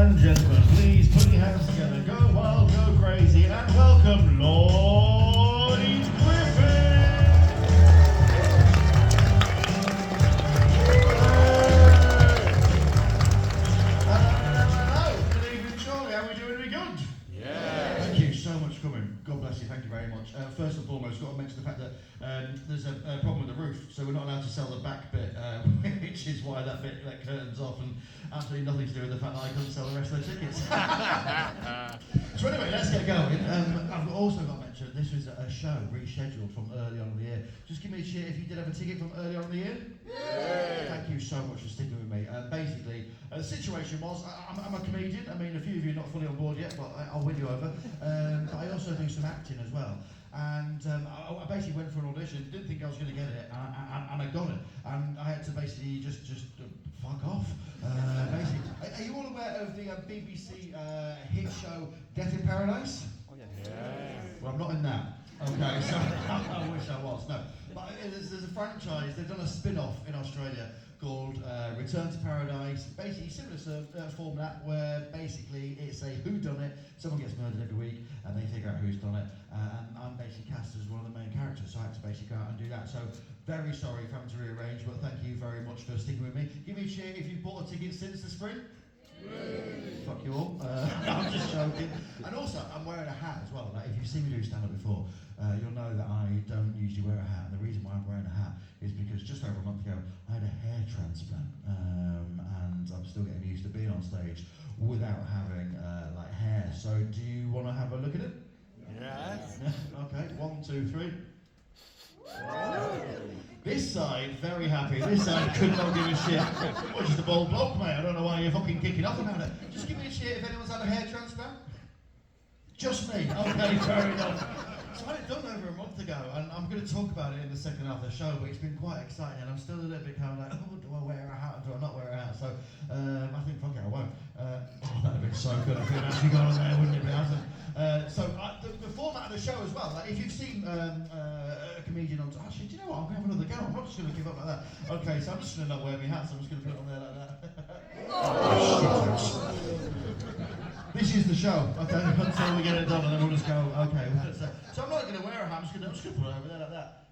and gentlemen, please put your hands together, go wild, go crazy, and welcome Lord Griffith! Hello, good evening, Charlie. How are we doing? Are we good? Yeah. Thank you so much for coming. God bless you. Thank you very much. First and foremost, got to mention the fact that there's a problem with the roof, so we're not allowed to sell the back bit, which is why that curtain's off, and absolutely nothing to do with the fact that I couldn't sell the rest of the tickets. So anyway, let's get going. I've also got to mention this was a show rescheduled from early on in the year. Just give me a cheer if you did have a ticket from early on in the year. Yeah. Thank you so much for sticking with me. Basically, the situation was, I'm a comedian. I mean, a few of you are not fully on board yet, but I'll win you over. But I also do some acting as well. And I basically went for an audition, didn't think I was going to get it, and I got it. And I had to basically just fuck off. Basically, are you all aware of the BBC hit show Death in Paradise? Oh yeah. Well, I'm not in that. Okay, so I wish I was. No, but there's a franchise. They've done a spin-off in Australia called Return to Paradise. Basically, similar to format where basically it's a whodunit. Someone gets murdered every week, and they figure out who's done it. And I'm basically cast as one of the main characters, so I had to basically go out and do that. So very sorry for having to rearrange, but thank you very much for sticking with me. Give me a cheer if you've bought a ticket since the spring. Fuck you all. I'm just joking. And also, I'm wearing a hat as well. Like, if you've seen me do stand-up before, you'll know that I don't usually wear a hat. And the reason why I'm wearing a hat is because just over a month ago, I had a hair transplant. And I'm still getting used to being on stage without having like hair. So do you want to have a look at it? Yes. Okay, 1, 2, 3. This side, very happy. This side could not give a shit. Well, just a bold bloke, mate. I don't know why you're fucking kicking off about it. Just give me a shit if anyone's had a hair transplant. Just me. Okay, fair enough. So I had it done over a month ago, and I'm going to talk about it in the second half of the show, but it's been quite exciting, and I'm still a little bit kind of like, oh, do I wear a hat or do I not wear a hat? So I think, fuck it, I won't. Oh, that'd have been so good if it had actually gone on there, wouldn't it? But it hasn't. The format of the show as well, like if you've seen a comedian on, actually, do you know what, I'm going to have another go, I'm not just going to give up like that. Okay, so I'm just going to not wear my hat, so I'm just going to put it on there like that. This is the show, okay, until we get it done, and then we'll just go, okay. So I'm not going to wear a hat, I'm just going to put it over there like that.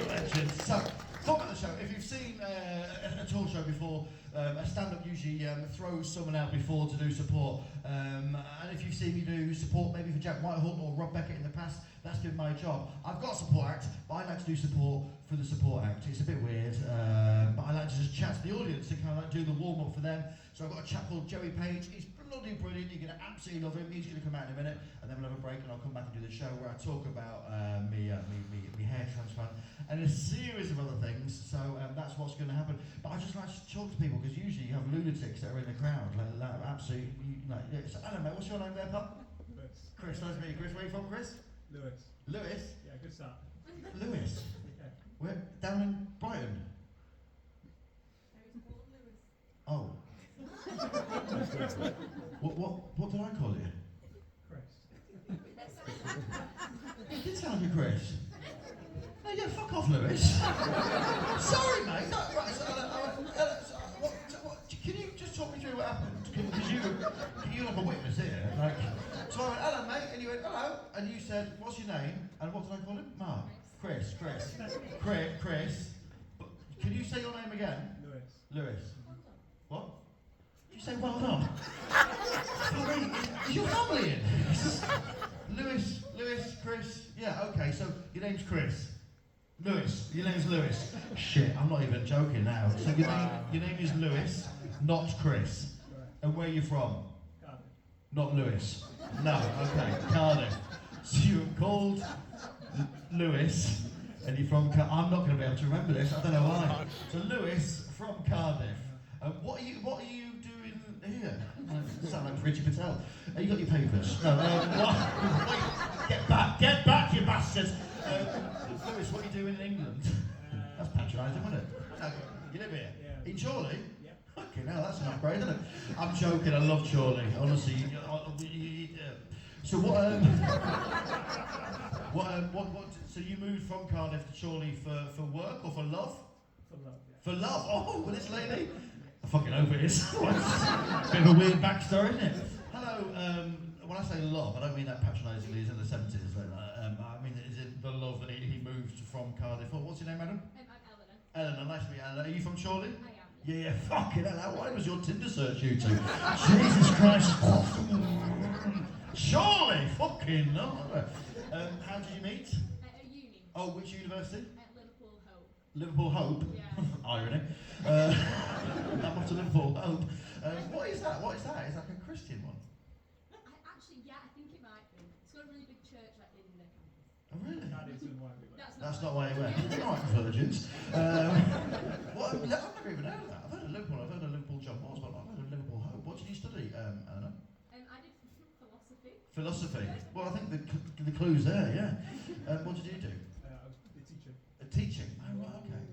Legend. So, format of the show, if you've seen a talk show before, a stand-up usually throws someone out before to do support. And if you've seen me do support maybe for Jack Whitehall or Rob Beckett in the past, that's been my job. I've got a support act, but I like to do support for the support act. It's a bit weird, but I like to just chat to the audience and kind of like do the warm-up for them. So I've got a chap called Joey Page. He's bloody brilliant. You're going to absolutely love him. He's going to come out in a minute, and then we'll have a break, and I'll come back and do the show where I talk about me hair transplant and a series of other things. So that's what's going to happen. But I just like to talk to people because usually you have lunatics that are in the crowd, like absolutely. Like, so, hello, mate. What's your name there, pal? Lewis. Chris. Nice to meet you, Chris. Where are you from, Chris? Lewis. Lewis. Yeah, good start. Lewis. Yeah. Where? Down in Brighton. Oh. What did I call you? Chris. It did sound like Chris. No, yeah, fuck off, Lewis. Sorry, mate. No, right, can you just talk me through what happened? Because you're like a witness here. Like, so I went, hello, mate, and you went, hello, and you said, what's your name? And what did I call him? Mark. Chris. But can you say your name again? Lewis. What? Did you say well done? Sorry, is your family in? Lewis, Chris. Yeah, okay, so your name's Chris. Lewis, your name's Lewis. Shit, I'm not even joking now. So your name is Lewis, not Chris. And where are you from? Cardiff. Not Lewis. No, okay, Cardiff. So you're called Lewis, and you're from I'm not going to be able to remember this, I don't know why. So Lewis from Cardiff. What are you doing here? You sound like Richie Patel. You got your papers? No, wait, get back, you bastards. Lewis, what are you doing in England? That's patronising, isn't it? No, you live here? Yeah. In Chorley? Yeah. Okay, now that's an upgrade, isn't it? I'm joking, I love Chorley, honestly. So so you moved from Cardiff to Chorley for work or for love? For love, yeah. For love? Oh, well, this lady? I fucking hope it is. Bit of a weird backstory, isn't it? Hello, when I say love, I don't mean that patronisingly as in the 70s. I mean, is it the love that he moved from Cardiff? What's your name, madam? I'm Eleanor. Eleanor, nice to meet you, Eleanor. Are you from Chorley? I am. Yeah, fucking hell. Why was your Tinder search you two? Jesus Christ. Surely, fucking no. How did you meet? At uni. Oh, which university? At Liverpool Hope. Liverpool Hope? Yeah. Irony. I'm off to Liverpool Hope. What is that? What is that? Is that like a Christian one? I think it might be. It's got a really big church like in the campus. Oh, really? That is That's in why we went. not why you went. Alright, virgins. I've never even heard of that. I've heard of Liverpool. I've heard of Liverpool John Moores, but I've not heard of Liverpool Hope. What did you study, Eleanor? I did philosophy. Philosophy. Well, I think the clue's there, yeah. What did you do? I was the teacher. Teaching. Oh, right, okay.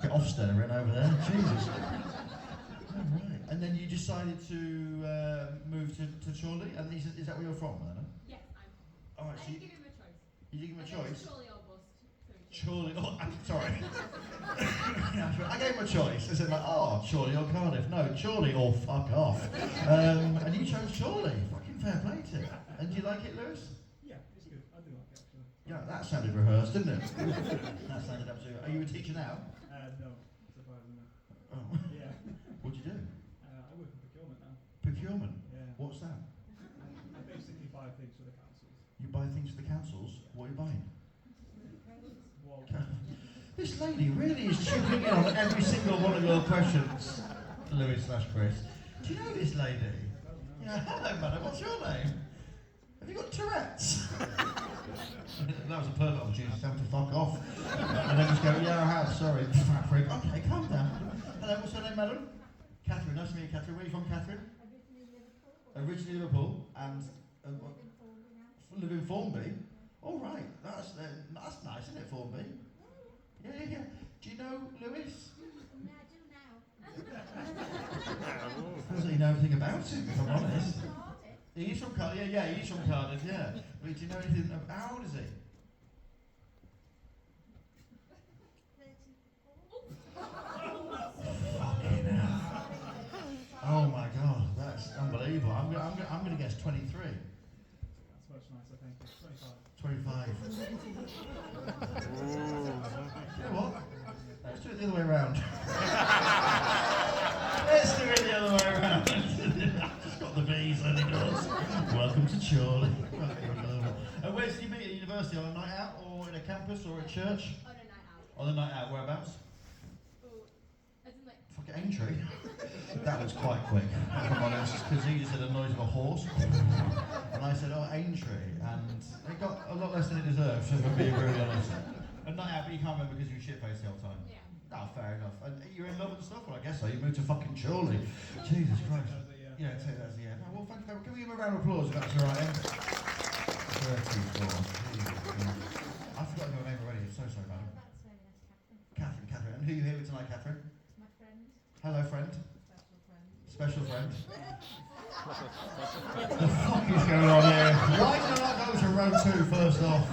Get off staring over there. Jesus. Oh, right. And then you decided to move to Chorley, and is that where you're from, Eleanor? Yes, I'm. All right, so I didn't give him a choice. you give him a I gave him choice. Chorley or bust. Chorley. Oh, I'm sorry. I gave him a choice. I said like, oh, Chorley or Cardiff. No, Chorley or fuck off. And you chose Chorley. Fucking fair play to you. And do you like it, Lewis? Yeah, it's good. I do like it actually. Yeah, that sounded rehearsed, didn't it? That sounded absolutely. Are you a teacher now? No, surprisingly. Oh. Yeah. What do you do? I work in procurement now. Procurement. Yeah. What's that? I basically buy things for the councils. You buy things for the councils. What are you buying? Well, This lady really is chipping in on every single one of your questions, Lewis/Chris. Do you know this lady? Yeah, hello, madam. What's your name? Have you got Tourette's? That was a perfect opportunity to tell him to fuck off. And then just go, yeah, I have, sorry. Fat freak. Okay, calm down. Hello, what's your name, madam? Catherine. Nice to meet you, Catherine. Where are you from, Catherine? Originally Liverpool. And live in Formby. All right. That's nice, isn't it, Formby? Yeah. Do you know Lewis? Yeah, I do now. Doesn't he know everything about him, if I'm honest? He's from Cardiff, yeah, he's from Cardiff, yeah. But do you know anything about, how old is he? Fucking hell. Oh my god, that's unbelievable. I'm going to guess 23. that's much nicer, thank you. 25. 25. You know what? Let's do it the other way around. Let's do it the other way around. I've just got the V's and it does. Welcome to Chorley. Where did you meet at university? On a night out or in a campus or a church? On a night out. On a night out, whereabouts? Oh, as in like. Fucking Aintree. That was quite quick, if I'm honest, because he just said a noise of a horse. And I said, oh, Aintree. And it got a lot less than it deserved, if I'm being really honest. A night out, but you can't remember because you were shit-faced the whole time. Yeah. Oh, fair enough. And you're in love and stuff? Well, I guess so. You moved to fucking Chorley. Jesus Christ. Yeah, take that as the end. No, well, thank you. Can we give him a round of applause if that's all right, Em? 34. I forgot your name already. I'm so sorry, madam. That's very nice, Catherine. And who are you here with tonight, Catherine? My friend. Hello, friend. Special friend. Special friend. The fuck is going on here? Why did I not go to row 2 first off?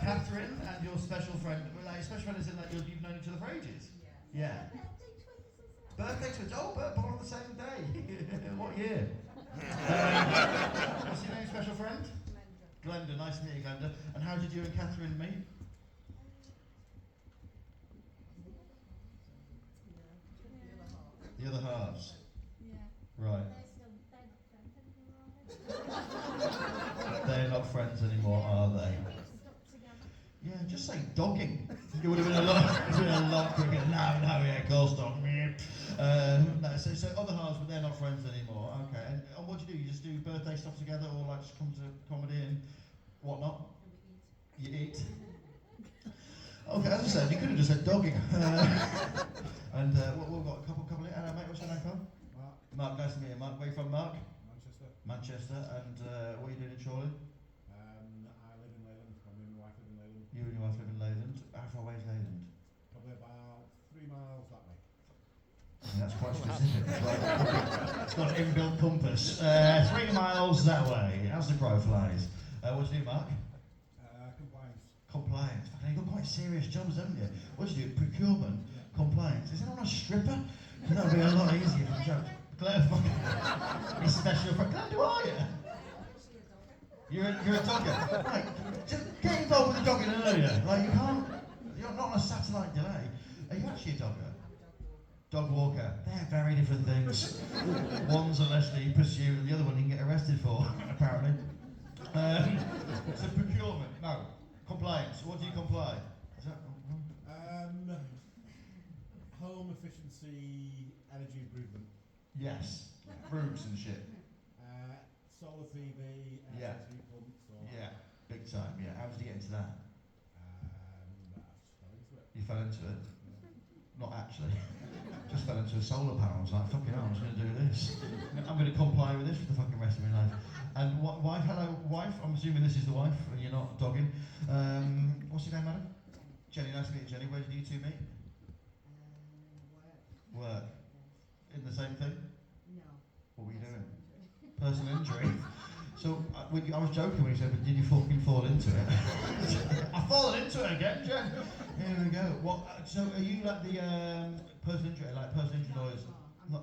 Catherine and your special friend. Well, like, special friend is in that you've known each other for ages? Yeah. Birthday twins. Oh, born on the same day. What year? What's your name, special friend? Glenda. Nice to meet you, Glenda. And how did you and Catherine meet? The other halves. Yeah. Right. They're not friends anymore, are they? They're not friends anymore, are they? Yeah, just say dogging. It would have been a lot quicker. No, yeah, girls dog. No, so other halves, but they're not friends anymore. Okay, and what do you do? You just do birthday stuff together, or like just come to comedy and whatnot? You eat. Okay, as I said, you could have just said dogging. And we've got a couple of mate, what's your name, Carl? Mark, nice to meet you, Mark. Where are you from, Mark? Manchester. And what are you doing in Chorley? I live in Leyland. Me and my wife live in Leyland. You and your wife live in Leyland. How far away is Leyland? Probably about 3 miles that way. I mean, that's quite specific. It's got an inbuilt compass. 3 miles that way. How's the crow flies? What do you do, Mark? Compliance. Compliance. Fucking, you've got quite serious jobs, haven't you? What do you do? Procurement? Yeah. complaints. Is anyone a stripper? That'll be a lot easier for Joe. Claire fucking is special for Claire, who are you? You're a dogger. Right, just get involved with the dogging earlier. Like you can't, you're not on a satellite delay. Are you actually a dogger? Dog walker. They're very different things. One's allegedly pursued and the other one you can get arrested for, apparently. So procurement, no. Compliance, what do you comply? Is that, Home efficiency, energy improvement. yes, roofs and shit. Solar PV, Yeah. heat pumps. Or, Yeah, big time, yeah. How did you get into that? I just fell into it. You fell into it? Not actually. Just fell into a solar panel. I was like, fucking hell, I'm just going to do this. I'm going to comply with this for the fucking rest of my life. And wife, hello, wife. I'm assuming this is the wife and you're not dogging. What's your name, madam? Jenny, nice to meet you, Jenny. Where did you two meet? Work. In the same thing? No. What were you doing? Personal injury. So I was joking when you said, but did you fucking fall into it? I've fallen into it again, Jen. Here we go. What? So are you like the personal injury lawyers? I'm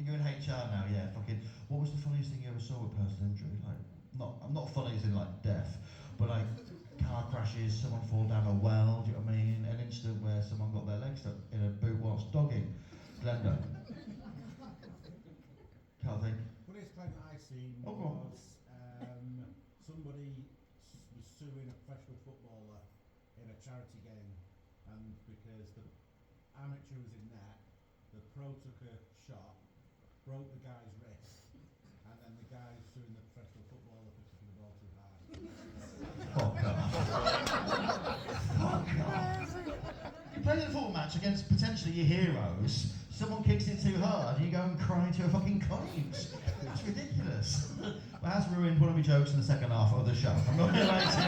You're in HR now, yeah. Fucking. What was the funniest thing you ever saw with personal injury? Like, I'm not funny as in like death, but like car crashes, someone fall down a well. Do you know what I mean? An incident where someone got their legs stuck in a boot whilst dogging. Glenda. Can't think. Funniest client I seen Oh, go on. was somebody was suing a professional footballer in a charity game, and because the amateur was in net, the pro took a shot, broke the guy's wrist, and then the guy suing the professional footballer for kicking the ball too hard. Fuck off. Fuck off. You play a football match against potentially your heroes, someone kicks it too hard, you go and cry to a fucking coins. That's ridiculous. Well, that's ruined one of my jokes in the second half of the show. I'm not even lying to you.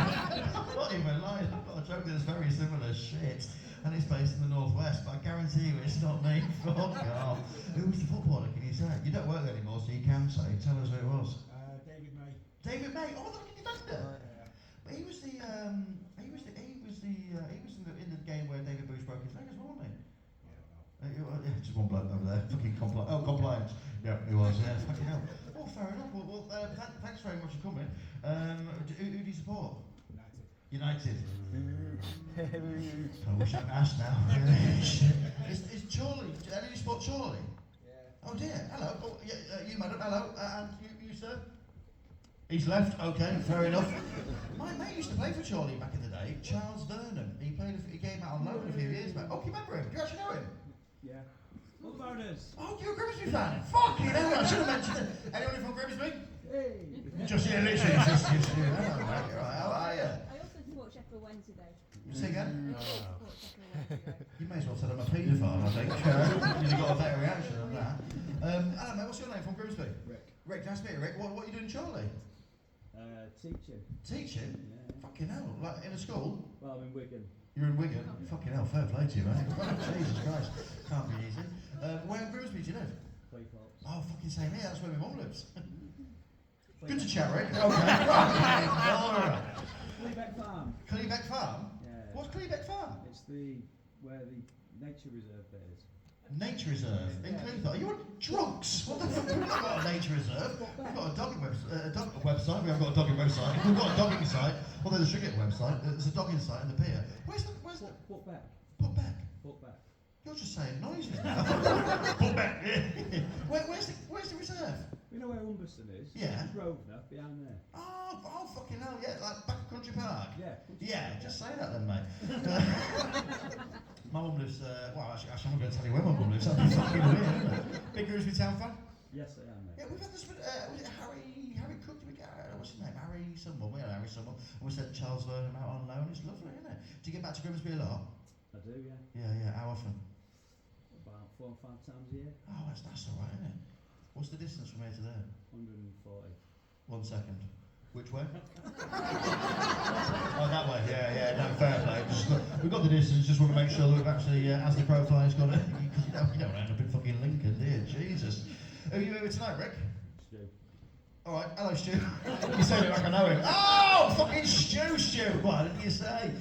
I'm not even lying. I've got a joke that's very similar shit, and it's based in the northwest, but I guarantee you it's not me. Fuck off. Who was the footballer, can you say? You don't work there anymore, so you can say. Tell us who it was. David May. David May. Oh, the fucking defender. Yeah. But he was in the game where David Bruce broke his leg as well, wasn't he? Yeah, just one bloke over there. Fucking compliance. Yeah, he was. Yeah, fucking hell. Oh, fair enough. Well, thanks very much for coming. Who do you support? United. I wish I'd asked now. is Charlie? Any of you support Charlie? Yeah. Oh dear. Hello. Oh, yeah, you madam. Hello. And you sir? He's left. Okay, fair enough. My mate used to play for Charlie back in the day. Charles Vernon. He came out on loan a few years back. Oh, do you remember him? Do you actually know him? Yeah. What about us? Oh, you're a Grimsby fan? Fucking hell, I should have mentioned it. Anyone from Grimsby? Hey! Just here, literally. Just here. Hello, mate. You're right. How are you? I also support Sheffield Wednesday. Say again? I also support Sheffield Wednesday. You may as well tell him a paedophile, I think. You've got a better reaction than that. Hello, mate. What's your name from Grimsby? Rick. Rick, nice to meet you, Rick. What are you doing, Charlie? Teaching. Teaching? Yeah. Fucking hell. Like in a school? Well, I'm in Wigan. You're in Wigan? Fucking hell, fair play to you, mate. Jesus Christ. Can't be easy. Where in Grimsby do you live? Claythorpes. Oh, fucking same here. That's where my mum lives. Good to chat, Rick. Okay. Alright. Claybeck Farm. Cleebeck Farm? Yeah. What's Cleebeck Farm? It's where the nature reserve bit is. Nature reserve in Cleethorpes. Are you on drugs? What the fuck? We've not got a nature reserve. We've got a dogging website. We haven't got a dogging website. We've got a dogging site. Well, there's a sugar website. There's a dogging site in the pier. Where's the Put back. put back? Put back. You're just saying noises. Put back. Where's the reserve? You know where Humberston is? Yeah. Grosvenor, behind there. Oh, fucking hell, yeah, like back at Country Park. Yeah. Yeah, just say that then, mate. My mum lives, well, actually, I'm not going to tell you where my mum lives. That'd be fucking weird, isn't it? Big Grimsby Town fan? Yes, I am, mate. Yeah, we've had this with, was it Harry Cook? Did we get, what's his name? Harry someone. We had Harry someone. And we sent Charles Vernon out on loan. It's lovely, isn't it? Do you get back to Grimsby a lot? I do, yeah. Yeah, how often? About 4 or 5 times a year. Oh, that's alright, isn't it? What's the distance from here to there? 140. 1 second. Which way? Oh, that way. Yeah. No, fair play. We've got the distance. Just want to make sure that we've actually, as the crow flies, got it. Because you don't end up in fucking Lincoln, do you? Jesus. Who are you here tonight, Rick? Stu. All right. Hello, Stu. You say it like I know him. Oh, fucking Stu. What did you say?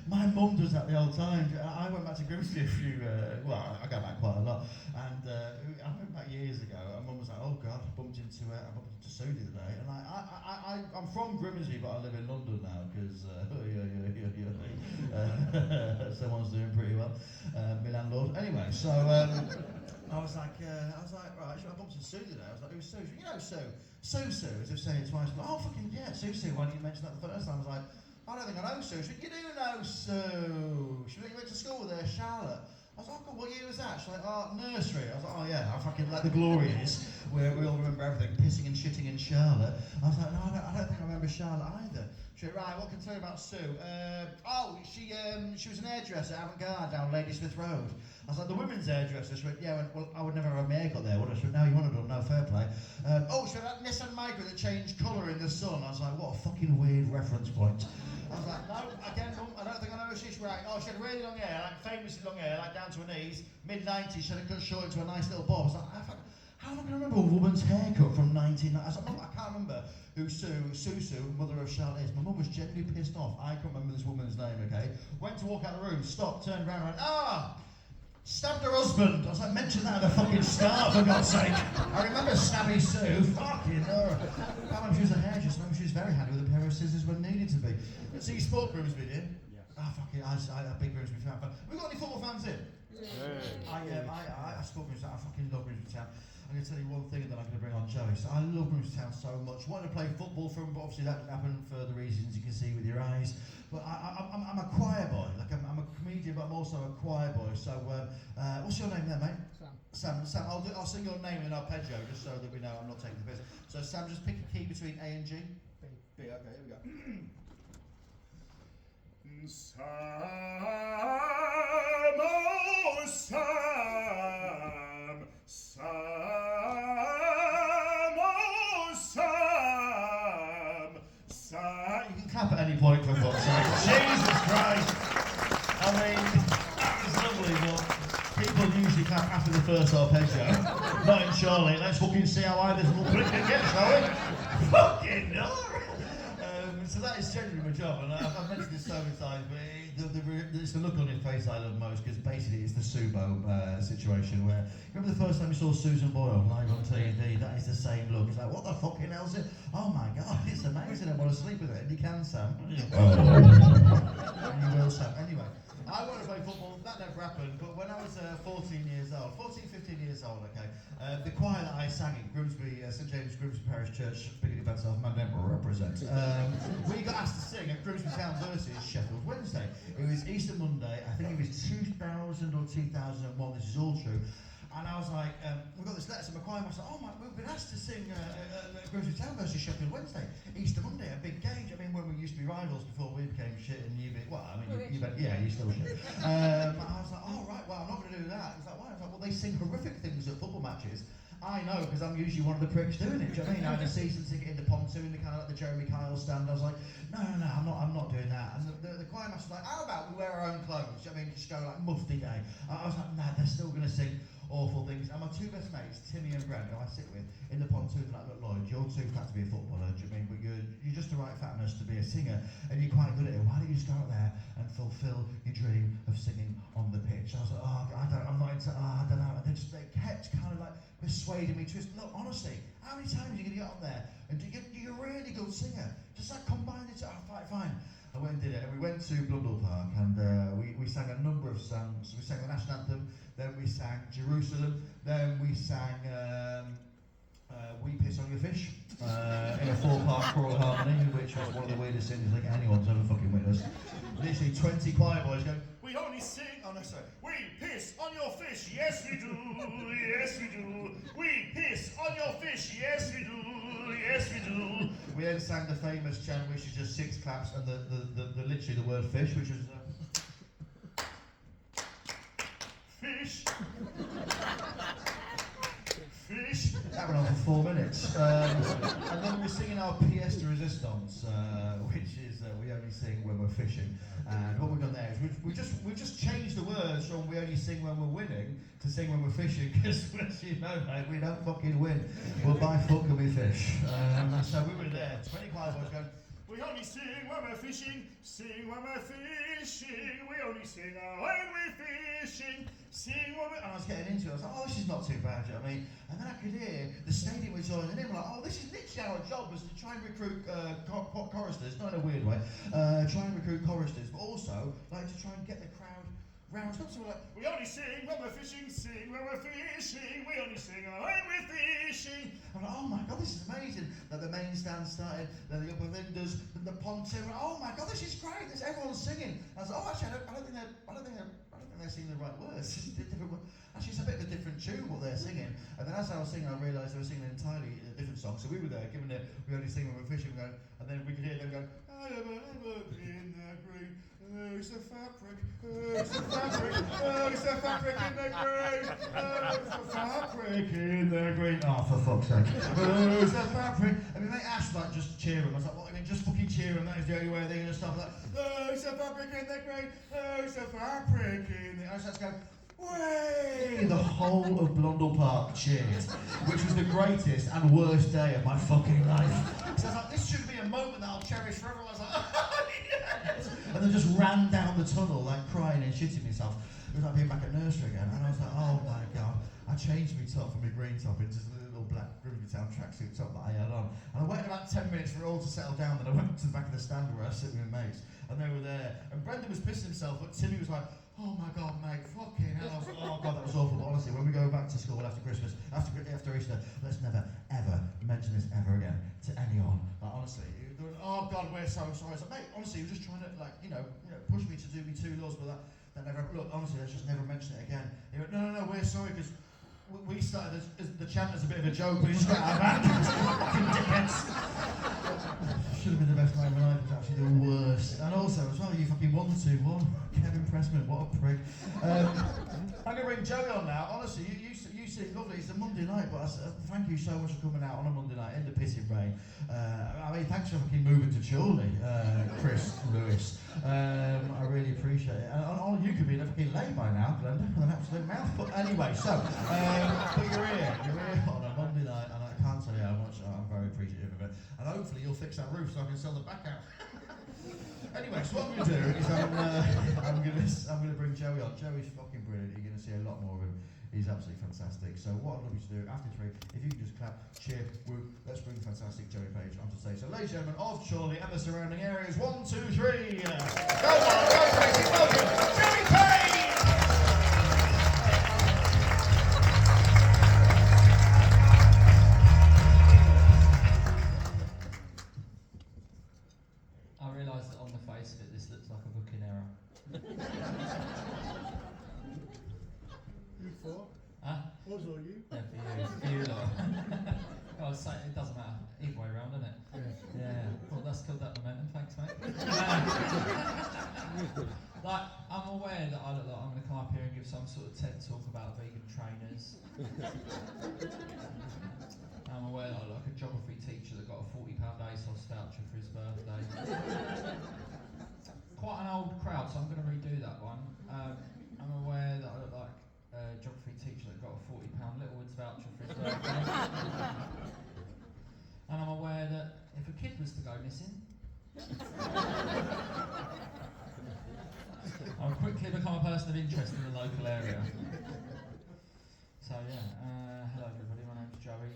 My mum does that the whole time. I went back to Grimsby a few, I go back quite a lot, and I went back years ago, and Mum was like, oh God, I bumped into Sue the other day, and I'm from Grimsby, but I live in London now, because, someone's doing pretty well, my landlord. Anyway, so, I was like, right, I bumped into Sue today. I was like, who's Sue? She went, you know Sue, as if saying it twice. But, oh, fucking yeah, Sue, why didn't you mention that the first time? I was like, I don't think I know Sue. She went, you do know Sue. She went, you went to school with her, Charlotte. I was like, oh God, what year was that? She's like, oh, nursery. I was like, oh yeah, I fucking like the glory is, where we all remember everything, pissing and shitting in Charlotte. I was like, no, I don't think I remember Charlotte either. She went, right, what can I tell you about Sue? She was an hairdresser at Avant-Garde down Ladysmith Road. I was like, the women's hairdresser. She went, yeah, well, I would never have my haircut there, would I? She went, no, you wouldn't have done, no, fair play. She went, that Nissan Micra that changed colour in the sun. I was like, what a fucking weird reference point. I was like, no, again, Mum, I don't think I know who she's right. Oh, she had really long hair, like famously long hair, like down to her knees, mid-90s, she had it cut short into a nice little bob. I was like, how am I going to remember a woman's haircut from 1990? I was like, Mum, I can't remember who Sue, mother of Charlotte is. My mum was genuinely pissed off. I can't remember this woman's name, okay? Went to walk out of the room, stopped, turned around and went, stabbed her husband. I was like, mention that at the fucking start, for God's sake. I remember Stabby Sue. Fucking hell. I remember she was a hairdresser. I remember she was very handy with a pair of scissors when needed to be. So you sport Grimsby, did you? Yeah. Fucking, I'm a big Grimsby fan. Have we got any football fans in? Yeah. I sport Grimsby. I fucking love Grimsby Town. I'm going to tell you one thing and then I'm going to bring on Joey. So I love Grimsby Town so much. Wanted to play football for him, but obviously that didn't happen for the reasons you can see with your eyes. But I'm a choir boy. Like I'm a comedian, but I'm also a choir boy. So what's your name there, mate? Sam. I'll sing your name in arpeggio just so that we know I'm not taking the piss. So Sam, just pick a key between A and G. B. Okay, here we go. Sam, oh Sam, Sam, oh Sam, Sam. You can clap at any point for fuck's sake. Jesus Christ! I mean, that is lovely, but people usually clap after the first arpeggio. Not in Charlie. Let's fucking see how high this little prick can get, shall we? Fucking hell! So that is generally my job, and I've mentioned this so many times, but it's the look on his face I love most, because basically it's the Subo situation where, remember the first time you saw Susan Boyle live on TV? That is the same look. It's like, what the fucking hell is it? Oh my God, it's amazing. I want to sleep with it. And you can, Sam. And you will, Sam. Anyway, I wanted to play football. That never happened, but when I was 15 years old, okay, the choir that I sang in Grimsby, St James Grimsby Parish Church, big about self, man, represent. We got asked to sing at Grimsby Town versus Sheffield Wednesday. It was Easter Monday, I think it was 2000 or 2001, this is all true. And I was like, we got this letter to my choir master, we've been asked to sing Grimsby Town versus Sheffield Wednesday, Easter Monday, a big gauge. I mean, when we used to be rivals before we became shit and you still shit. I was like, oh right, well I'm not going to do that. He's like, why? I was like, well they sing horrific things at football matches. I know, because I'm usually one of the pricks doing it. Do you know what I mean? I had a season ticket in the pontoon, the kind of like the Jeremy Kyle stand. I was like, no, I'm not doing that. And the choir master was like, how about we wear our own clothes? Do you know what I mean? Just go like mufti day. I was like, nah, they're still going to sing awful things. And my two best mates, Timmy and Brent, who I sit with in the pontoon, like, look, Lloyd, you're too fat to be a footballer. Do you know what I mean? But you're just the right fatness to be a singer, and you're quite good at it. Why don't you just go out there and fulfil your dream of singing on the pitch? I was like, I'm not into, I don't know. And they kept kind of like persuading me to, look, honestly, how many times are you going to get up there and you're a really good singer? Just like combine it, fine. I went and did it, and we went to Blundell Park, and we sang a number of songs. We sang the national anthem, then we sang Jerusalem, then we sang We Piss on Your Fish in a 4-part choral harmony, which was one of the weirdest things I think anyone's ever fucking witnessed. Literally 20 choir boys going, we only sing, we piss on your fish, yes we do, yes we do. We piss on your fish, yes we do, yes we do. We then sang the famous chant, which is just 6 claps and the literally the word fish, which was fish. Fish. That went on for 4 minutes. And then we're singing our pièce de résistance, which is we only sing when we're fishing. And what we've done there is we've just changed the words from we only sing when we're winning to sing when we're fishing, because as you know, mate, we don't fucking win. We'll buy fuck and we fish. So we were there, 20 choir boys going, We only sing when we're fishing, sing when we're fishing. We only sing when we're fishing, sing when we're... And I was getting into it, I was like, oh, this is not too bad, do you know what I mean? And then I could hear the stadium was joining in, like, oh, this is literally our job, was to try and recruit choristers, not in a weird way, try and recruit choristers, but also, like, to try and get the crowd round up. So we're like, We only sing when we're fishing, sing when we're fishing. We only sing when we're fishing. I'm like, oh my god, this is amazing. That the main stand started, then the upper windows, then the pontoon. Oh my god, this is great. Everyone's singing. I was like, oh, actually, I don't think they're singing the right words. Actually, it's a bit of a different tune what they're singing. And then as I was singing, I realised they were singing an entirely different song. So we were there, giving it. We only sing when we're fishing, going, and then we could hear them going, I am in the green. Oh, it's the fabric. Oh, it's the fabric. Oh, it's the fabric in the green. Oh, it's the fabric in the green. Oh, for fuck's sake. Oh, it's the fabric. I mean, mate Ash like just cheer him. I was like, what? I mean, just fucking cheer him. That is the only way they're going to stop that. Oh, it's the fabric in the green. Oh, it's the fabric in the. I was just going. Way! The whole of Blundell Park cheered, which was the greatest and worst day of my fucking life. So I was like, this should be a moment that I'll cherish forever. I was like, oh, yes! And then just ran down the tunnel, like crying and shitting myself. It was like being back at nursery again. And I was like, oh my god. I changed my top from my green top into the little black Griffith tracksuit top that I had on. And I waited about 10 minutes for it all to settle down. Then I went to the back of the stand where I was sitting with my mates. And they were there. And Brendan was pissing himself, but Timmy was like, oh my god, mate, fucking hell. I was like, oh god, that was awful. But honestly, when we go back to school after Christmas, after Easter, let's never, ever mention this ever again to anyone. Like, honestly, oh god, we're so sorry. I was like, mate, honestly, you were just trying to, like, you know, push me to do me two laws, but that never, look, honestly, let's just never mention it again. He went, no, we're sorry, because we started as the chant as a bit of a joke, but he just got out of hand. Fucking dickheads. Should have been the best night of my life, it was actually the worst. And also, as well, you fucking 1-2-1. Kevin Pressman, what a prick. I'm going to bring Joey on now. Honestly, you seem lovely. It's a Monday night, but thank you so much for coming out on a Monday night in the pissing rain. I mean, thanks for fucking moving to Chorley, Chris Lewis. I really appreciate it. And you could be in a fucking lay by now, Glenda, with an absolute mouthful. Anyway, so, but you're here on a Monday night, and I can't tell you how much I'm very appreciative of it. And hopefully you'll fix that roof so I can sell the back out. Anyway, so what I'm going to do is I'm going to bring Joey on. Joey's fucking brilliant. You're going to see a lot more of him. He's absolutely fantastic. So what I'd love you to do after three, if you can just clap, cheer, woo, let's bring fantastic Joey Page onto stage. So ladies and gentlemen of Chorley and the surrounding areas, 1, 2, 3. Go on, go crazy, welcome, Joey Page! I realise that on the face of it, this looks like a booking error. You for? Huh? Was or you? Yeah, for you lot. I was saying, it doesn't matter. Either way round, doesn't it? Yeah. Well, that's killed that momentum. Thanks, mate. Like, I'm aware that I look like I'm going to come up here and give some sort of TED talk about vegan trainers. I'm aware that I look like a geography teacher that got a £40 ASOS voucher for his birthday. Quite an old crowd, so I'm going to redo that one. I'm aware that I look like a geography teacher that got a £40 Littlewoods voucher for his birthday. And I'm aware that if a kid was to go missing, I'll quickly become a person of interest in the local area. So yeah, hello everybody, my name's Joey.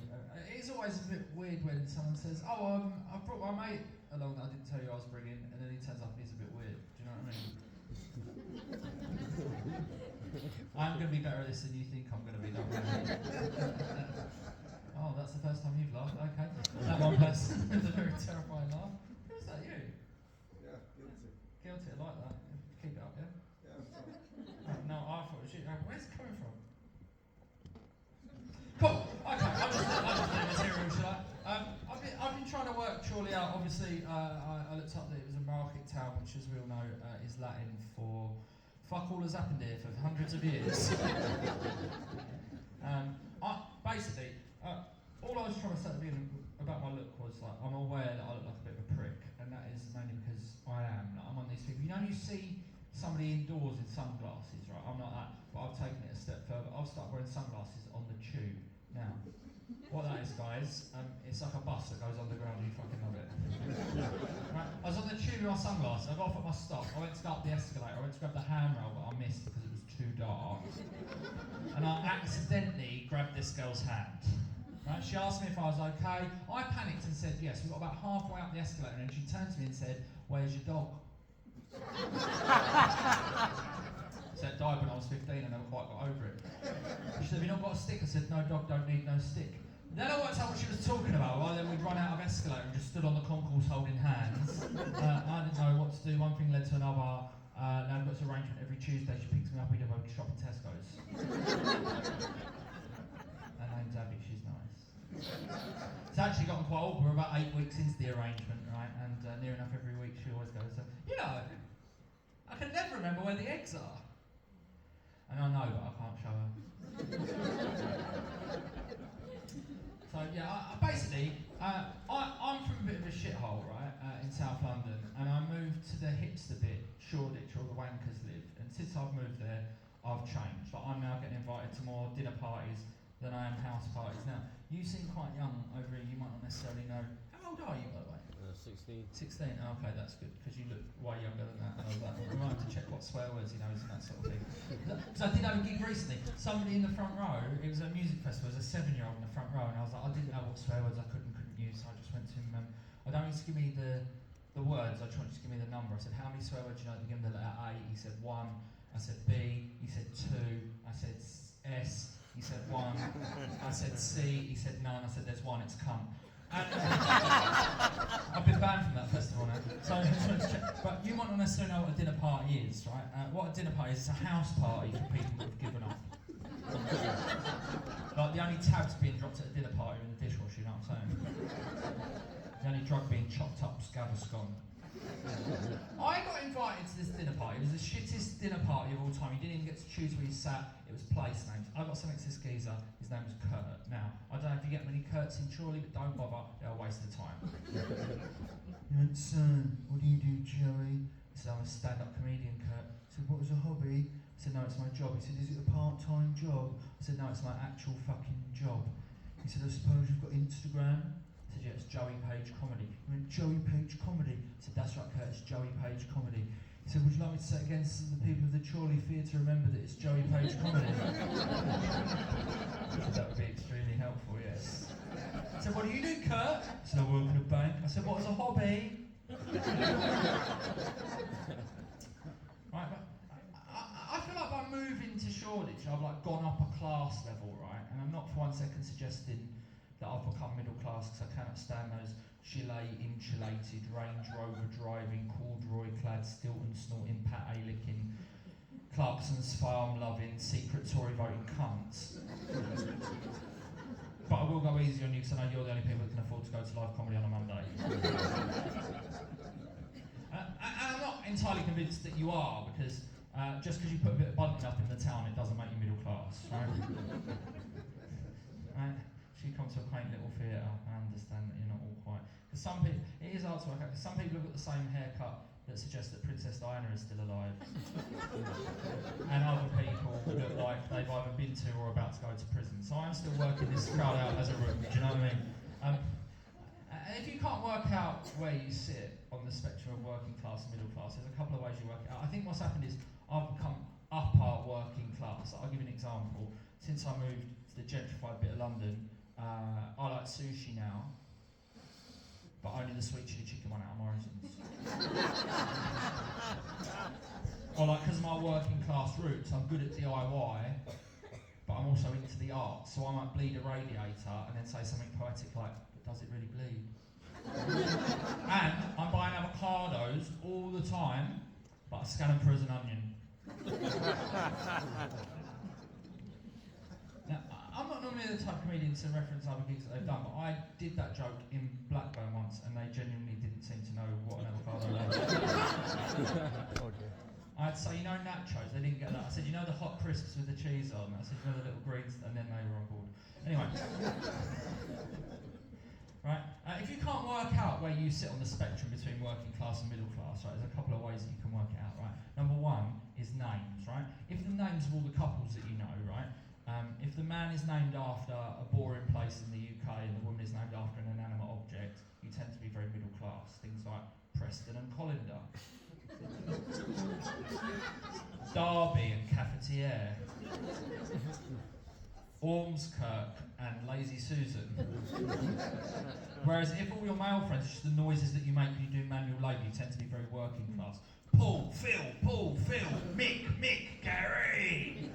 It is always a bit weird when someone says, oh, I brought my mate along that I didn't tell you I was bringing, and then he turns up and he's a bit weird. Do you know what I mean? I'm going to be better at this than you think I'm going to be, don't worry. Oh, that's the first time you've laughed, okay. That one person with a very terrifying laugh. Who's that, you? Yeah, guilty. Guilty, I like that. Keep it up, yeah? Yeah, I'm sorry. No, I thought it was you. Where's it coming from? Cool. Okay, I'll just do material, shall I? I've been trying to work Chorley out. Obviously, I looked up that it was a market town, which, as we all know, is Latin for fuck all has happened here for hundreds of years. All I was trying to say about my look was like, I'm aware that I look like a bit of a prick, and that is mainly because I am. Like, I'm one of these people. You know, you see somebody indoors in sunglasses, right? I'm not that, but I've taken it a step further. I've started wearing sunglasses on the tube. Now, What that is, guys, it's like a bus that goes underground. You fucking love it. Right, I was on the tube with my sunglasses. I got off at my stop. I went to go up the escalator. I went to grab the handrail, but I missed because it was too dark. And I accidentally grabbed this girl's hand. Right, she asked me if I was okay. I panicked and said yes. We got about halfway up the escalator, and she turned to me and said, "Where's your dog?" So it died when I was 15 and never quite got over it. She said, "Have you not got a stick?" I said, "No, dog don't need no stick." Then I worked out what she was talking about. Well, then we'd run out of escalator and just stood on the concourse holding hands. I didn't know what to do. One thing led to another. Now I've got this arrangement every Tuesday. She picks me up. We go shop at Tesco's. Her name's Abby. She's nice. It's actually gotten quite old. We're about 8 weeks into the arrangement, right? And near enough every week she always goes, "You know, I can never remember where the eggs are." And I know, but I can't show her. So yeah, I'm from a bit of a shithole, right, in South London, and I moved to the hipster bit, Shoreditch, where all the wankers live. And since I've moved there, I've changed. Like, I'm now getting invited to more dinner parties than I am house parties. Now, you seem quite young over here. You might not necessarily know. How old are you, by the way? 16. 16. Oh, okay, that's good, because you look way younger than that. And I was like, we might have to check what swear words he knows and that sort of thing. Because I did have a gig recently. Somebody in the front row, it was a music festival, there was a 7-year-old in the front row, and I was like, I didn't know what swear words I couldn't use, so I just went to him, I don't need to give me the words, I just want you to give me the number. I said, "How many swear words do you know?" They gave me the letter A. He said 1. I said B. He said 2. I said S. He said 1. I said C. He said none. I said, "There's 1, it's cunt." And I've been banned from that festival now. So I just wanted to check. But you might not necessarily know what a dinner party is, right? What a dinner party is, it's a house party for people who've given up. Like the only tabs being dropped at a dinner party are in the dishwasher, you know what I'm saying? The only drug being chopped up is Gaviscon. I got invited to this dinner party. It was the shittest dinner party of all time. You didn't even get to choose where you sat. It was place names. I got something to this geezer. His name was Kurt. Now, I don't know if you get many Kurts in Chorley, but don't bother. They're a waste of time. He went, "Son, what do you do, Joey?" I said, "I'm a stand-up comedian, Kurt." He said, "What was a hobby?" I said, "No, it's my job." He said, "Is it a part-time job?" I said, "No, it's my actual fucking job." He said, "I suppose you've got Instagram?" I said, "Yeah, it's Joey Page Comedy." He went, "Joey Page Comedy?" I said, "That's right, Kurt, it's Joey Page Comedy." He said, "Would you like me to say it again so the people of the Chorley Theatre remember that it's Joey Page Comedy?" I said, "That would be extremely helpful, yes." I said, "What do you do, Kurt?" He said, "I work in a bank." I said, "What, as a hobby?" Right, but I feel like by moving to Shoreditch, I've like gone up a class level, right? And I'm not for 1 second suggesting that I've become middle class, because I cannot stand those Chile insulated, Range Rover driving, corduroy clad, Stilton snorting, pate licking, Clarkson's farm loving, secret Tory voting cunts. But I will go easy on you, because I know you're the only people that can afford to go to live comedy on a Monday. And I'm not entirely convinced that you are, because just because you put a bit of bunting up in the town, it doesn't make you middle class, right? Right? So you come to a quaint little theatre, I understand that you're not all quite. Because some people, it is hard to work out, because some people have got the same haircut that suggests that Princess Diana is still alive. And other people look like they've either been to or about to go to prison. So I'm still working this crowd out as a room, do you know what I mean? If you can't work out where you sit on the spectrum of working class and middle class, there's a couple of ways you work it out. I think what's happened is I've become upper working class. I'll give you an example. Since I moved to the gentrified bit of London, I like sushi now, but only the sweet chili chicken one out of Morrison's. Or like, because of my working class roots, I'm good at DIY, but I'm also into the arts, so I might bleed a radiator and then say something poetic like, "But does it really bleed?" And I'm buying avocados all the time, but I scan them through as an onion. Now, I'm not normally the type of comedian to reference other gigs that they've done, but I did that joke in Blackburn once, and they genuinely didn't seem to know what an avocado was. I'd say, "You know nachos?" They didn't get that. I said, "You know the hot crisps with the cheese on?" I said, "You know the little greens?" And then they were on board. Anyway. Right? If you can't work out where you sit on the spectrum between working class and middle class, right, there's a couple of ways that you can work it out, right? Number one is names, right? If the names of all the couples that you know, right, if the man is named after a boring place in the UK class, things like Preston and Colander, Derby and Cafetiere, Ormskirk and Lazy Susan. Whereas if all your male friends are just the noises that you make when you do manual labour, you tend to be very working class. Paul, Phil, Mick, Gary.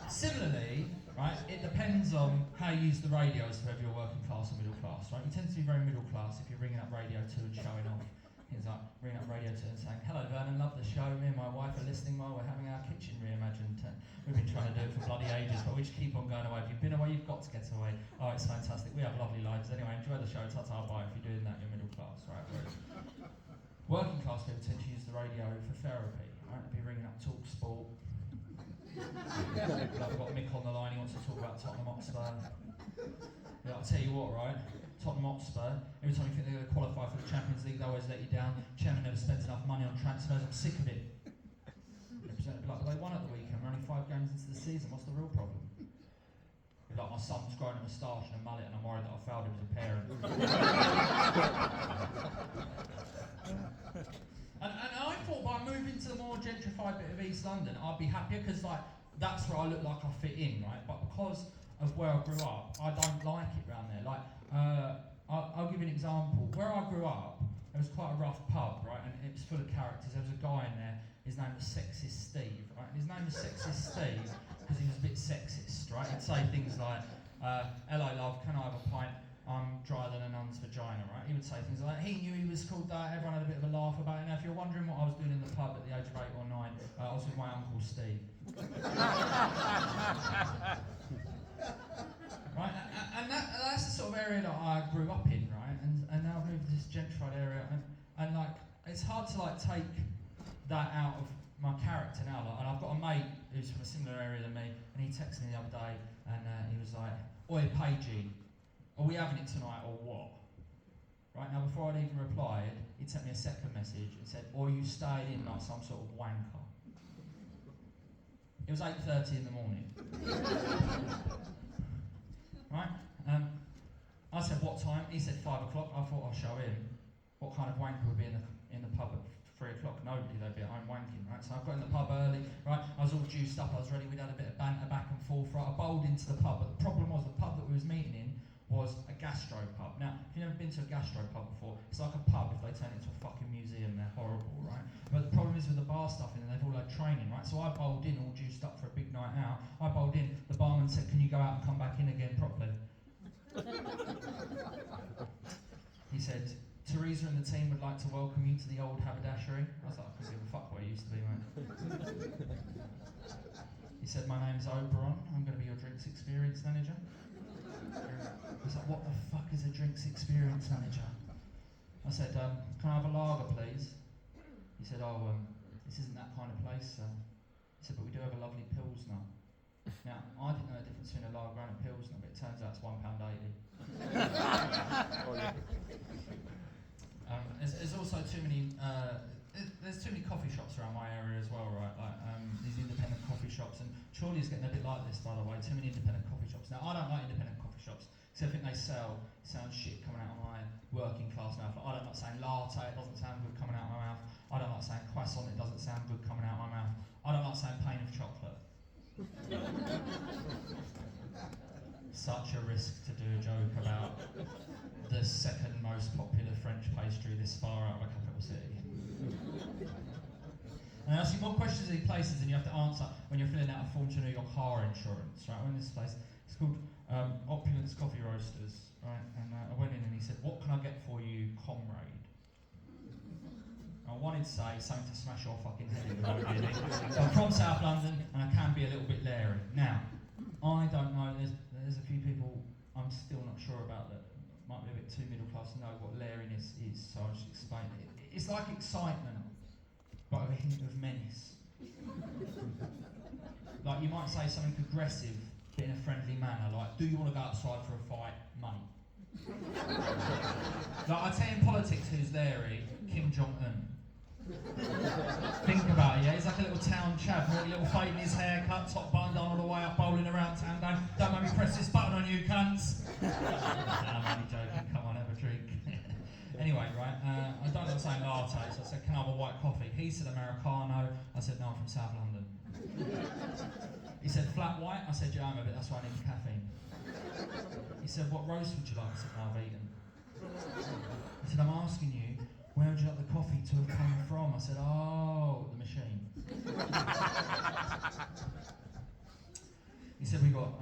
Similarly, right, it depends on how you use the radio as to whether you're working class or middle class, right? You tend to be very middle class if you're ringing up Radio 2 and showing off. It's like ringing up Radio 2 and saying, "Hello Vernon, love the show, me and my wife are listening while we're having our kitchen reimagined. We've been trying to do it for bloody ages, but we just keep on going away. If you've been away, you've got to get away. Oh, it's fantastic. We have lovely lives. Anyway, enjoy the show. Ta-ta, bye." If you're doing that, you're middle class, right? Whereas working class people tend to use the radio for therapy, right? They'll be ringing up Talk Sport. Like, I've got Mick on the line, he wants to talk about Tottenham Hotspur. Yeah, I'll tell you what, right? Tottenham Hotspur, every time you think they're going to qualify for the Champions League, they always let you down. Chairman never spends enough money on transfers, I'm sick of it. Like, they won at the weekend, we're only 5 games into the season, what's the real problem? Like, my son's grown a moustache and a mullet and I'm worried that I failed him as a parent. And I thought by moving to the more gentrified bit of East London, I'd be happier because like that's where I look like I fit in, right? But because of where I grew up, I don't like it round there. Like, I'll give you an example. Where I grew up, there was quite a rough pub, right? And it was full of characters. There was a guy in there. His name was Sexist Steve, right? And his name was Sexist Steve because he was a bit sexist, right? He'd say things like, "Hello, love, can I have a pint? I'm drier than a nun's vagina," right? He would say things like, he knew he was called that, everyone had a bit of a laugh about it. Now, if you're wondering what I was doing in the pub at the age of 8 or 9, I was with my uncle Steve. Right, and that's the sort of area that I grew up in, right? And now I've moved to this gentrified area, and like, it's hard to like take that out of my character now. Like, and I've got a mate who's from a similar area than me, and he texted me the other day, and he was like, "Oi, Pagey, are we having it tonight or what?" Right, now before I'd even replied, he'd sent me a second message and said, "Or you staying in like some sort of wanker." It was 8:30 in the morning. Right, I said, "What time?" He said 5 o'clock. I thought I'll show him. What kind of wanker would be in the pub at 3 o'clock? Nobody, they'd be at home wanking, right? So I got in the pub early, right? I was all juiced up, I was ready, we'd had a bit of banter back and forth, right? I bowled into the pub, but the problem was the pub that we was meeting in was a gastro pub. Now, if you've never been to a gastro pub before, it's like a pub if they turn it into a fucking museum, they're horrible, right? But the problem is with the bar stuff in there, they've all had training, right? So I bowled in all juiced up for a big night out. I bowled in, the barman said, "Can you go out and come back in again properly?" He said, "Teresa and the team would like to welcome you to the old haberdashery." I was like, "I couldn't give a fuck where it used to be, mate." He said, "My name's Oberon, I'm going to be your drinks experience manager." I was like, "What the fuck is a drinks experience manager?" I said, "Can I have a lager, please?" He said, "Oh, this isn't that kind of place." He said, "But we do have a lovely Pilsner." Now, I didn't know the difference between a lager and a Pilsner, but it turns out it's £1.80. There's also too many. There's too many coffee shops around my area as well, right? Like these independent coffee shops, and Chorley's getting a bit like this, by the way. Too many independent coffee shops. Now, I don't like independent coffee shops because I think they sound shit coming out of my working class mouth. Like, I don't like saying latte; it doesn't sound good coming out of my mouth. I don't like saying croissant; it doesn't sound good coming out of my mouth. I don't like saying plain of chocolate. Such a risk to do a joke about the second most popular French pastry this far out of a capital city. And I ask you more questions in these places than you have to answer when you're filling out a form to know your car insurance, right? When this place, it's called Opulence Coffee Roasters, right? And I went in and he said, "What can I get for you, comrade?" I wanted to say something to smash your fucking head in the road, really. So I'm from South London and I can be a little bit leery. Now, I don't know, there's a few people I'm still not sure about that might be a bit too middle class to know what leeriness is, so I'll just explain it. It's like excitement, but with a hint of menace. Like you might say something aggressive, but in a friendly manner, like, "Do you want to go outside for a fight, mate?" Like I tell you in politics who's leery, Kim Jong-un. Think about it, yeah? He's like a little town chap, with a little fade in his haircut, top button down all the way up, bowling around town going, "Don't make me press this button on you, cunts." I'm only joking, come on, have a drink. Anyway, right, I don't like saying latte, so I said, can I have a white coffee? He said Americano. I said, no, I'm from South London. He said, flat white? I said, yeah, I'm a bit, that's why I need the caffeine. He said, what roast would you like? I said, no, I've eaten. He said, I'm asking you, where would you like the coffee to have come from? I said, oh, the machine. He said, we've got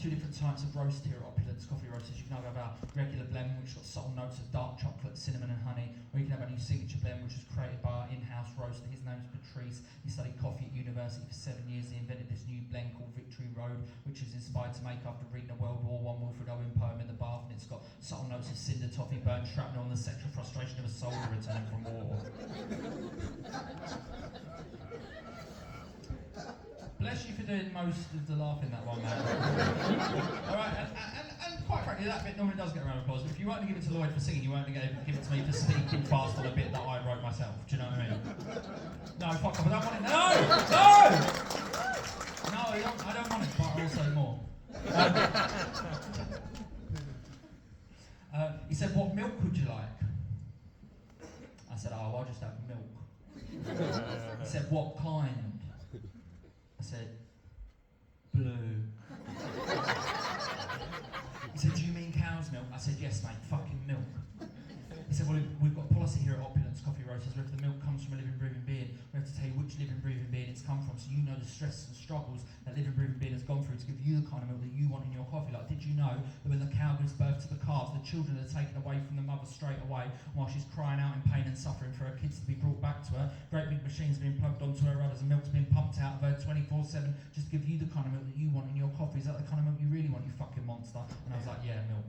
2 different types of roast here at Opulence Coffee Roasters. You can either have our regular blend, which has got subtle notes of dark chocolate, cinnamon and honey, or you can have our new signature blend, which was created by our in-house roaster. His name's Patrice. He studied coffee at university for 7 years. He invented this new blend called Victory Road, which is inspired to make after reading a World War I Wilfred Owen poem in the bath, and it's got subtle notes of cinder toffee, burnt shrapnel, and the sexual frustration of a soldier returning from war. Bless you for doing most of the laughing that one, man. Alright, and quite frankly, that bit normally does get a round of applause, but if you weren't to give it to Lloyd for singing, you weren't to give it to me for speaking fast on a bit that I wrote myself. Do you know what I mean? No, fuck off, I don't want it. No! No! No, I don't want it, but I'll say more. He said, what milk would you like? I said, oh, I'll just have milk. He said, what kind? I said, blue. He said, do you mean cow's milk? I said, yes, mate, fucking milk. He said, well, we've got a policy here at Opulence Coffee Roasters where if the milk comes from a living, breathing being, we have to tell you which living, breathing being it's come from, so you know the stresses and struggles that living, breathing being has gone through to give you the kind of milk that you want in your coffee. Like, did you know that when the cow gives birth to the calves, the children are taken away from the mother straight away while she's crying out in pain and suffering for her kids to be brought back to her? Great big machines being plugged onto her udders and milk's being pumped out of her 24/7 just to give you the kind of milk that you want in your coffee. Is that the kind of milk you really want, you fucking monster? And I was like, yeah, milk.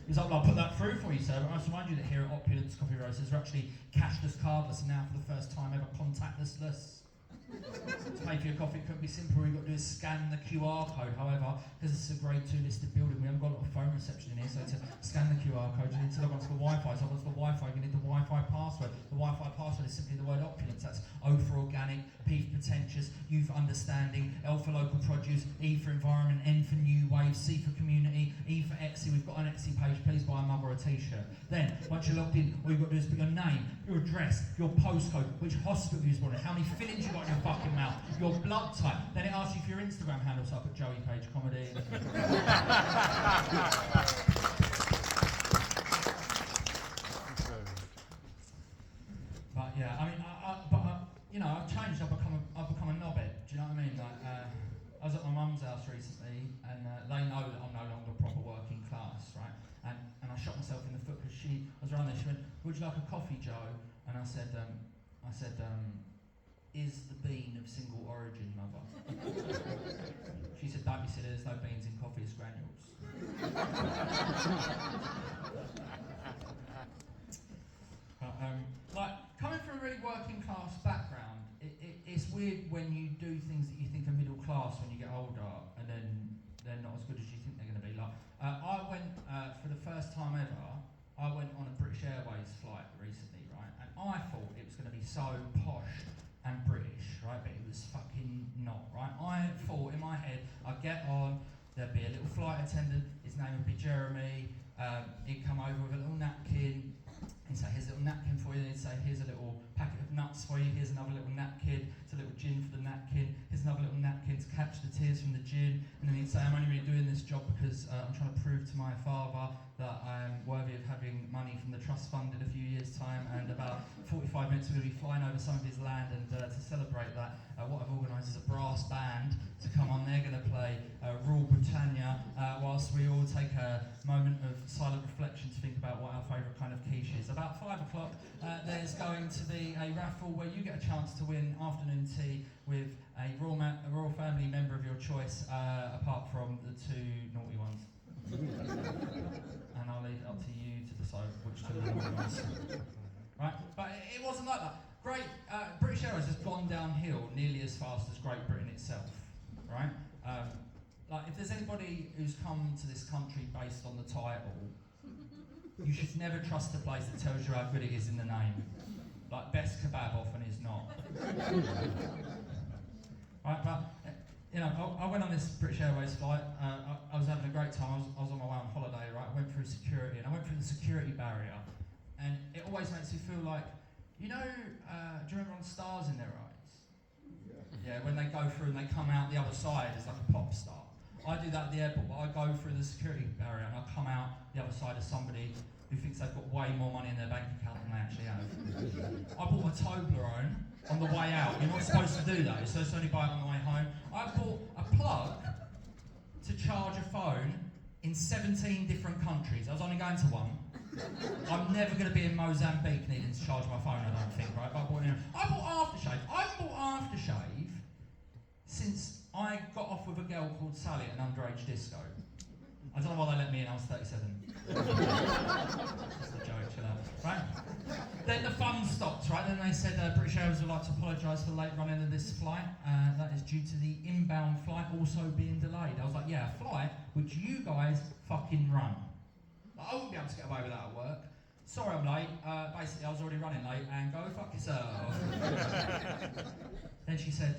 He's like, well, I'll put that through for you, sir, but I must remind you that here at Opulence Coffee Roasters, we're actually cashless, cardless, and now for the first time ever contactless. To pay for your coffee, it couldn't be simple. All you've got to do is scan the QR code. However, because this is a grade 2 listed building, we haven't got a lot of phone reception in here, so to scan the QR code, you need to log onto the Wi-Fi. So onto the Wi-Fi, you need the Wi-Fi password. The Wi-Fi password is simply the word opulence. That's O for organic, P for pretentious, U for understanding, L for local produce, E for environment, N for new wave, C for community, E for Etsy. We've got an Etsy page. Please buy a mug or a t-shirt. Then, once you're logged in, all you've got to do is put your name, your address, your postcode, which hospital you was born in, how many fillings you got in your fucking mouth, your blood type. Then it asks you for your Instagram handle, so I put Joey Page Comedy. But yeah, I mean, you know, I've changed. I've become a knobhead. Do you know what I mean? Like, I was at my mum's house recently, and they know that I'm no longer proper working class, right? And I shot myself in the foot because I was around there. She went, "Would you like a coffee, Joe?" And I said, "Is the bean of single origin, mother?" She said, "Don't be silly. There's no beans in coffee. It's granules." Like, coming from a really working class background, it's weird when you do things that you think are middle class when you get older, and then they're not as good as you think they're going to be. Like, I went for the first time ever. I went on a British Airways flight recently, right? And I thought it was going to be so posh and British, right? But it was fucking not, right? I thought in my head, I'd get on, there'd be a little flight attendant. His name would be Jeremy. He'd come over with a little napkin. He'd say, "Here's a little napkin for you." And he'd say, "Here's a little packet of nuts for you. Here's another little napkin. It's a little gin for the napkin. Here's another little napkin to catch the tears from the gin." And then he'd say, "I'm only really doing this job because I'm trying to prove to my father that I am worthy of having money from the trust fund in a few years' time. And about 45 minutes we're going to be flying over some of his land, and to celebrate that, what I've organised is a brass band to come on. They're going to play Rule Britannia whilst we all take a moment of silent reflection to think about what our favourite kind of quiche is." About 5 o'clock, there's going to be a raffle where you get a chance to win afternoon tea with a royal family member of your choice, apart from the 2 naughty ones. And I'll leave it up to you to decide which 2 are naughty ones. Right? But it wasn't like that. British Airways has gone downhill nearly as fast as Great Britain itself. Right? Like, if there's anybody who's come to this country based on the title, you should never trust a place that tells you how good it is in the name. Like, best kebab often is not. Right, but you know, I went on this British Airways flight. I was having a great time. I was on my way on holiday, right? I went through security, and I went through the security barrier, and it always makes me feel like, you know, do you remember on Stars in Their Eyes? Yeah, when they go through and they come out the other side as like a pop star. I do that at the airport, but I go through the security barrier and I come out the other side as somebody who thinks they've got way more money in their bank account than they actually have. I bought a Toblerone on the way out. You're not supposed to do that. You're supposed to only buy it on the way home. I bought a plug to charge a phone in 17 different countries. I was only going to one. I'm never going to be in Mozambique needing to charge my phone, I don't think, right? But I bought aftershave. I bought aftershave since I got off with a girl called Sally at an underage disco. I don't know why they let me in, I was 37. Just a joke, chill out. Right? Then the fun stopped, right? Then they said British Airways would like to apologise for the late running of this flight. That is due to the inbound flight also being delayed. I was like, yeah, a flight which you guys fucking run. I wouldn't be able to get away with that at work. Sorry I'm late. Basically, I was already running late and go fuck yourself. Then she said,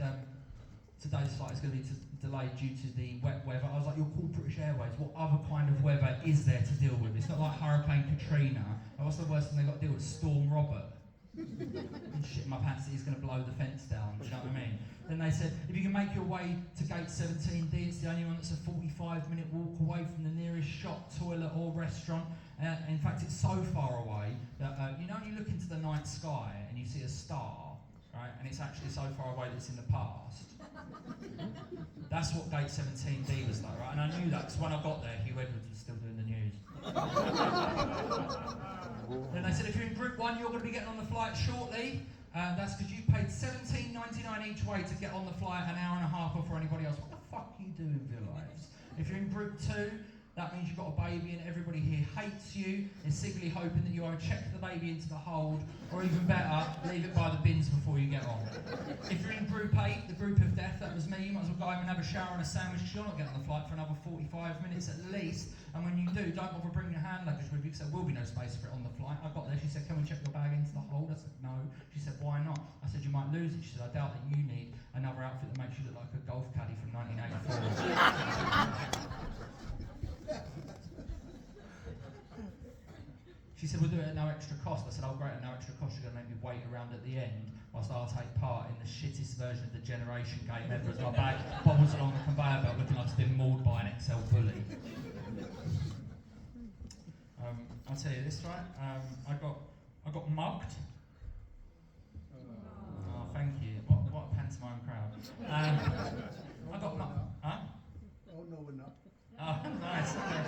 today's flight is going to be delayed due to the wet weather. I was like, you're called British Airways. What other kind of weather is there to deal with? It's not like Hurricane Katrina. And what's the worst thing they've got to deal with? Storm Robert. And shit in my pants that he's going to blow the fence down. Do you know what I mean? Then they said, if you can make your way to gate 17D, it's the only one that's a 45-minute walk away from the nearest shop, toilet or restaurant. In fact, it's so far away that, you know, when you look into the night sky and you see a star, right, and it's actually so far away that it's in the past. That's what gate 17D was like, right? And I knew that because when I got there, Hugh Edwards was still doing the news. Then they said, if you're in Group 1, you're going to be getting on the flight shortly. That's because you paid $17.99 each way to get on the flight an hour and a half before anybody else. What the fuck are you doing with your lives? If you're in Group 2, that means you've got a baby and everybody here hates you, is secretly hoping that you either check the baby into the hold, or even better, leave it by the bins before you get on. If you're in Group 8, the group of death, that was me, you might as well go home and have a shower and a sandwich, because you're not getting on the flight for another 45 minutes at least, and when you do, don't bother bringing your hand luggage with you, because there will be no space for it on the flight. I got there, she said, can we check your bag into the hold? I said, no. She said, why not? I said, you might lose it. She said, I doubt that you need another outfit that makes you look like a golf caddy from 1984. She said, we'll do it at no extra cost. I said, oh great, at no extra cost, you're going to make me wait around at the end whilst I'll take part in the shittest version of the Generation game ever as my bag bobbles along the conveyor belt looking like it's been mauled by an XL bully. I'll tell you this, right? I got mugged. Oh, thank you. What a pantomime crowd. I got mugged. Huh? Oh, no, we're not. Oh, nice. Okay.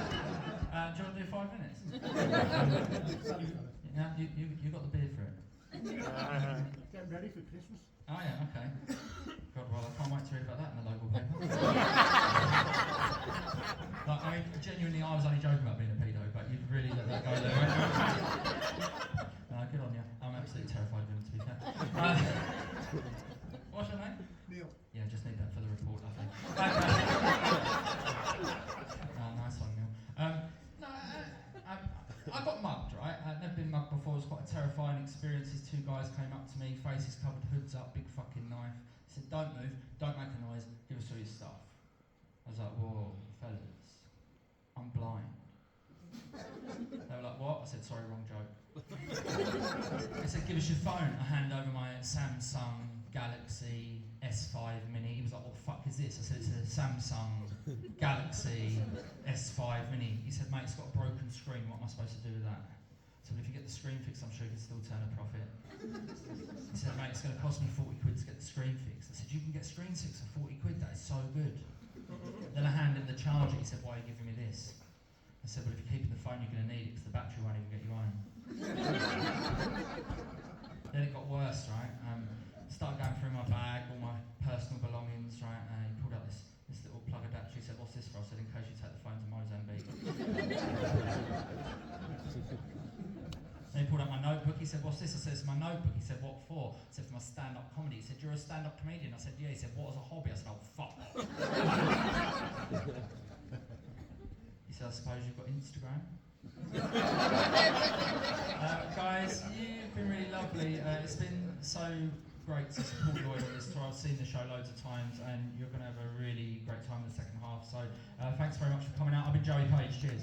Do you want to do 5 minutes? Yeah, you got the beard for it. Getting ready for Christmas. Oh yeah, okay. God, well, I can't wait to read about that in the local paper. Like, I mean, genuinely, I was only joking about being a pedo, but you've really let that go there, right? Good on you. I'm absolutely terrified of him, to be fair. What's your name? Neil. Yeah, just need that for the report, I think. Nice one, Neil. I got mugged, right? I'd never been mugged before. It was quite a terrifying experience. These two guys came up to me, faces covered, hoods up, big fucking knife. Said, don't move, don't make a noise, give us all your stuff. I was like, whoa, fellas, I'm blind. They were like, what? I said, sorry, wrong joke. They said, give us your phone. I hand over my Samsung Galaxy S5 Mini. He was like, what the fuck is this? I said, it's a Samsung Galaxy S5 Mini. He said, mate, it's got a broken screen. What am I supposed to do with that? I said, if you get the screen fixed, I'm sure you can still turn a profit. He said, mate, it's going to cost me 40 quid to get the screen fixed. I said, you can get screen fixed for 40 quid? That is so good. Then I handed him the charger. He said, why are you giving me this? I said, well, if you're keeping the phone, you're going to need it because the battery won't even get you home. Then it got worse, right? Started going through my bag, all my personal belongings, right? He pulled out this little plug adapter. He said, what's this for? I said, in case you take the phone to Mozambique. Then he pulled out my notebook. He said, what's this? I said, it's my notebook. He said, what for? I said, for my stand-up comedy. He said, you're a stand-up comedian? I said, yeah. He said, what as a hobby? I said, oh, fuck. He said, I suppose you've got Instagram? Guys, you've been really lovely. It's been so great to support Lloyd on this tour. I've seen the show loads of times, and you're going to have a really great time in the second half. So thanks very much for coming out. I've been Joey Page. Cheers.